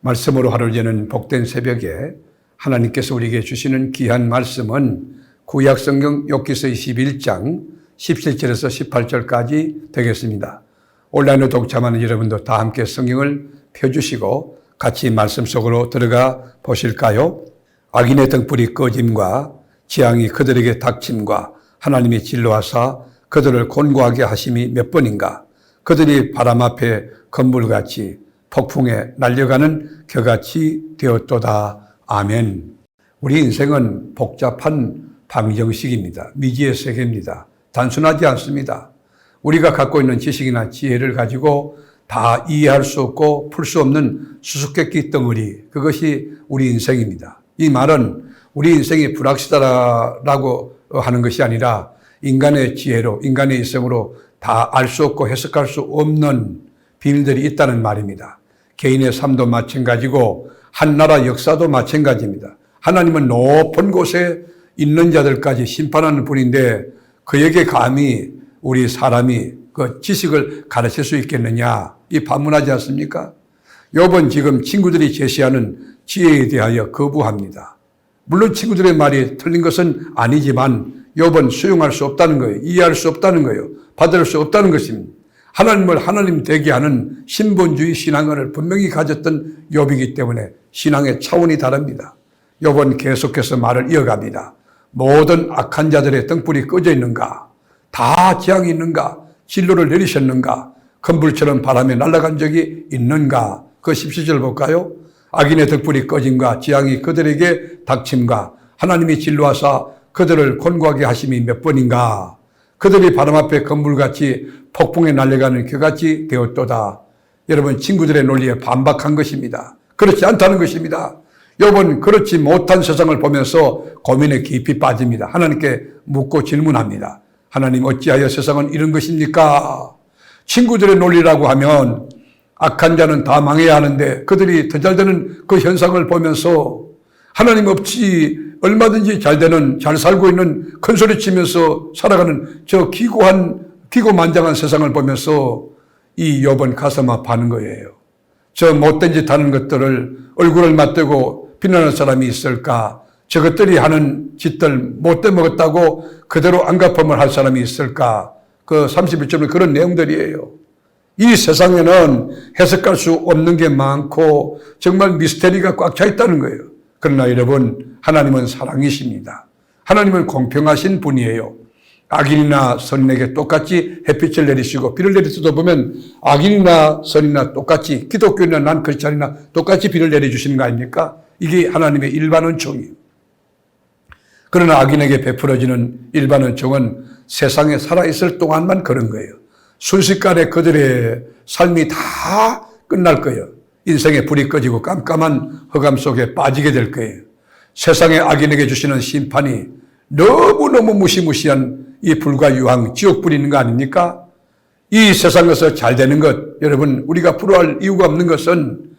말씀으로 하루를 여는 복된 새벽에 하나님께서 우리에게 주시는 귀한 말씀은 구약성경 욥기서 21장 17절에서 18절까지 되겠습니다. 온라인으로 독참하는 여러분도 다 함께 성경을 펴주시고 같이 말씀 속으로 들어가 보실까요? 악인의 등불이 꺼짐과 재앙이 그들에게 닥침과 하나님이 진노하사 그들을 곤고하게 하심이 몇 번인가? 그들이 바람 앞에 건물같이 폭풍에 날려가는 겨같이 되었도다. 아멘. 우리 인생은 복잡한 방정식입니다. 미지의 세계입니다. 단순하지 않습니다. 우리가 갖고 있는 지식이나 지혜를 가지고 다 이해할 수 없고 풀 수 없는 수수께끼 덩어리, 그것이 우리 인생입니다. 이 말은 우리 인생이 불확실하다라고 하는 것이 아니라 인간의 지혜로, 인간의 이성으로 다 알 수 없고 해석할 수 없는 비밀들이 있다는 말입니다. 개인의 삶도 마찬가지고 한 나라 역사도 마찬가지입니다. 하나님은 높은 곳에 있는 자들까지 심판하는 분인데 그에게 감히 우리 사람이 그 지식을 가르칠 수 있겠느냐, 이 반문하지 않습니까? 욥은 지금 친구들이 제시하는 지혜에 대하여 거부합니다. 물론 친구들의 말이 틀린 것은 아니지만 욥은 수용할 수 없다는 거예요. 이해할 수 없다는 거예요. 받을 수 없다는 것입니다. 하나님을 하나님 되게 하는 신본주의 신앙을 분명히 가졌던 욥이기 때문에 신앙의 차원이 다릅니다. 욥은 계속해서 말을 이어갑니다. 모든 악한 자들의 등불이 꺼져 있는가? 다 재앙이 있는가? 진노를 내리셨는가? 건불처럼 바람에 날아간 적이 있는가? 그 17절 볼까요? 악인의 등불이 꺼짐과 재앙이 그들에게 닥침과 하나님이 진노하사 그들을 곤고하게 하심이 몇 번인가? 그들이 바람 앞에 건물같이 폭풍에 날려가는 겨같이 되었도다. 여러분, 친구들의 논리에 반박한 것입니다. 그렇지 않다는 것입니다. 욥은 그렇지 못한 세상을 보면서 고민에 깊이 빠집니다. 하나님께 묻고 질문합니다. 하나님, 어찌하여 세상은 이런 것입니까? 친구들의 논리라고 하면 악한 자는 다 망해야 하는데 그들이 더 잘 되는 그 현상을 보면서 하나님 없이 얼마든지 잘 되는, 잘 살고 있는, 큰 소리 치면서 살아가는 저 기고만장한 세상을 보면서 이 욥은 가슴 아파하는 거예요. 저 못된 짓 하는 것들을 얼굴을 맞대고 비난하는 사람이 있을까? 저것들이 하는 짓들 못돼 먹었다고 그대로 안갚음을 할 사람이 있을까? 그 31절은 그런 내용들이에요. 이 세상에는 해석할 수 없는 게 많고 정말 미스테리가 꽉 차 있다는 거예요. 그러나 여러분, 하나님은 사랑이십니다. 하나님은 공평하신 분이에요. 악인이나 선인에게 똑같이 햇빛을 내리시고 비를 내릴 때도 보면 악인이나 선이나 똑같이, 기독교인이나 난 크리스찬이나 똑같이 비를 내려주시는 거 아닙니까? 이게 하나님의 일반 은총이에요. 그러나 악인에게 베풀어지는 일반 은총은 세상에 살아있을 동안만 그런 거예요. 순식간에 그들의 삶이 다 끝날 거예요. 인생의 불이 꺼지고 깜깜한 흑암 속에 빠지게 될 거예요. 세상의 악인에게 주시는 심판이 너무너무 무시무시한 이 불과 유황, 지옥불이 있는 거 아닙니까? 이 세상에서 잘 되는 것, 여러분, 우리가 부러워할 이유가 없는 것은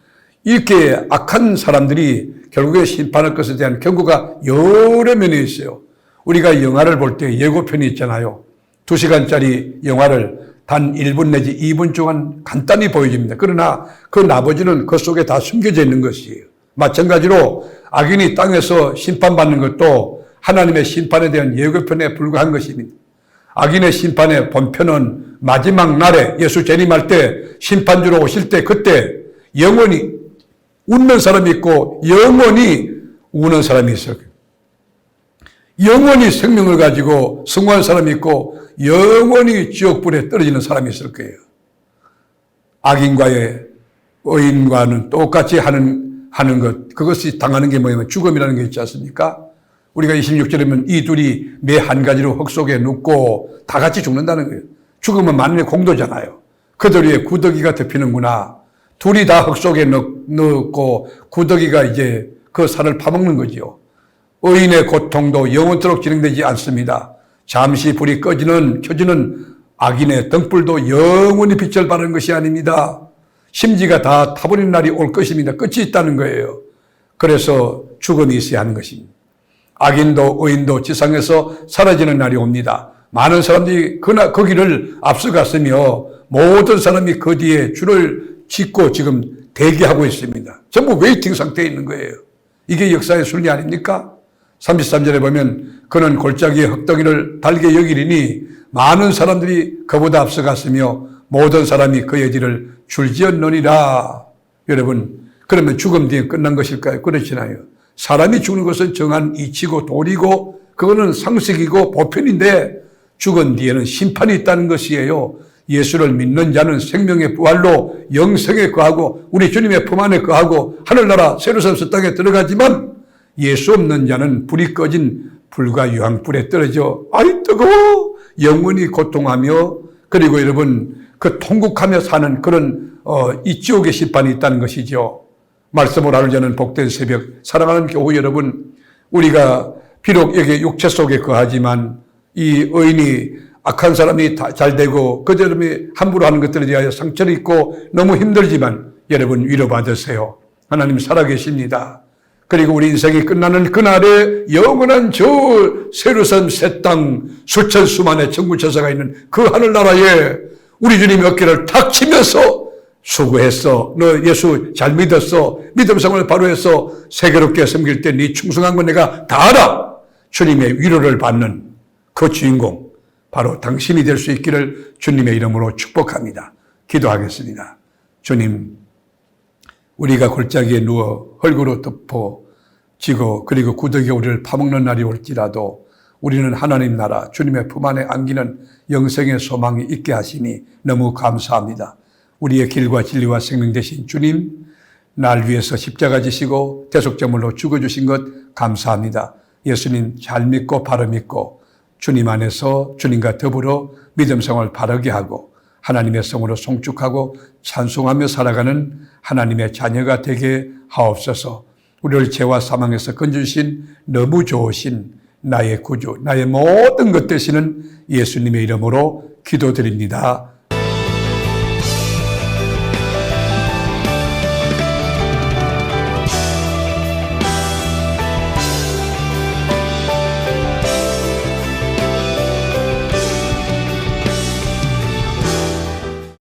이렇게 악한 사람들이 결국에 심판할 것에 대한 경고가 여러 면에 있어요. 우리가 영화를 볼 때 예고편이 있잖아요. 2시간짜리 영화를 단 1분 내지 2분 동안 간단히 보여줍니다. 그러나 그 나머지는 그 속에 다 숨겨져 있는 것이에요. 마찬가지로 악인이 땅에서 심판받는 것도 하나님의 심판에 대한 예고편에 불과한 것입니다. 악인의 심판의 본편은 마지막 날에 예수 재림할 때 심판주로 오실 때 그때 영원히 웃는 사람이 있고 영원히 우는 사람이 있어요. 영원히 생명을 가지고 승화한 사람이 있고 영원히 지옥불에 떨어지는 사람이 있을 거예요. 악인과의 의인과는 똑같이 하는 것, 그것이 당하는 게 뭐냐면 죽음이라는 게 있지 않습니까? 우리가 26절이면 이 둘이 매 한 가지로 흙 속에 눕고 다 같이 죽는다는 거예요. 죽음은 만인의 공도잖아요. 그들 위에 구더기가 덮이는구나. 둘이 다 흙 속에 넣고 구더기가 이제 그 살을 파먹는 거지요. 의인의 고통도 영원토록 진행되지 않습니다. 잠시 불이 켜지는 악인의 등불도 영원히 빛을 발하는 것이 아닙니다. 심지가 다 타버리는 날이 올 것입니다. 끝이 있다는 거예요. 그래서 죽음이 있어야 하는 것입니다. 악인도 의인도 지상에서 사라지는 날이 옵니다. 많은 사람들이 그 길을 앞서갔으며 모든 사람이 그 뒤에 줄을 짓고 지금 대기하고 있습니다. 전부 웨이팅 상태에 있는 거예요. 이게 역사의 순리 아닙니까? 33절에 보면 그는 골짜기의 흙덩이를 달게 여기리니 많은 사람들이 그보다 앞서갔으며 모든 사람이 그의 뒤를 줄지었느니라. 여러분, 그러면 죽음 뒤에 끝난 것일까요? 그렇지 않아요. 사람이 죽는 것은 정한 이치고 도리고 그거는 상식이고 보편인데 죽은 뒤에는 심판이 있다는 것이에요. 예수를 믿는 자는 생명의 부활로 영생에 거하고 우리 주님의 품 안에 거하고 하늘나라 새로운 땅에 들어가지만 예수 없는 자는 불이 꺼진 불과 유황불에 떨어져 아이 뜨거워 영원히 고통하며 그리고 여러분 그 통곡하며 사는 그런 이 지옥의 심판이 있다는 것이죠. 말씀을 하는 자는 복된 새벽. 사랑하는 교우 여러분, 우리가 비록 여기 육체 속에 거하지만 이 의인이 악한 사람이 잘 되고 그 사람이 함부로 하는 것들에 대하여 상처를 입고 너무 힘들지만 여러분 위로받으세요. 하나님 살아계십니다. 그리고 우리 인생이 끝나는 그날에 영원한 저 새로운 새 땅 수천 수만의 천국천사가 있는 그 하늘나라에 우리 주님이 어깨를 탁 치면서 수고했어. 너 예수 잘 믿었어. 믿음 생활을 바로 해서 세계롭게 섬길 때 네 충성한 건 내가 다 알아. 주님의 위로를 받는 그 주인공 바로 당신이 될 수 있기를 주님의 이름으로 축복합니다. 기도하겠습니다. 주님, 우리가 골짜기에 누워 흙으로 덮어지고 그리고 구더기에 우리를 파먹는 날이 올지라도 우리는 하나님 나라 주님의 품 안에 안기는 영생의 소망이 있게 하시니 너무 감사합니다. 우리의 길과 진리와 생명 되신 주님, 날 위해서 십자가 지시고 대속제물로 죽어주신 것 감사합니다. 예수님 잘 믿고 바로 믿고 주님 안에서 주님과 더불어 믿음 생활을 바르게 하고 하나님의 성으로 송축하고 찬송하며 살아가는 하나님의 자녀가 되게 하옵소서. 우리를 죄와 사망에서 건져주신 너무 좋으신 나의 구주, 나의 모든 것 되시는 예수님의 이름으로 기도드립니다.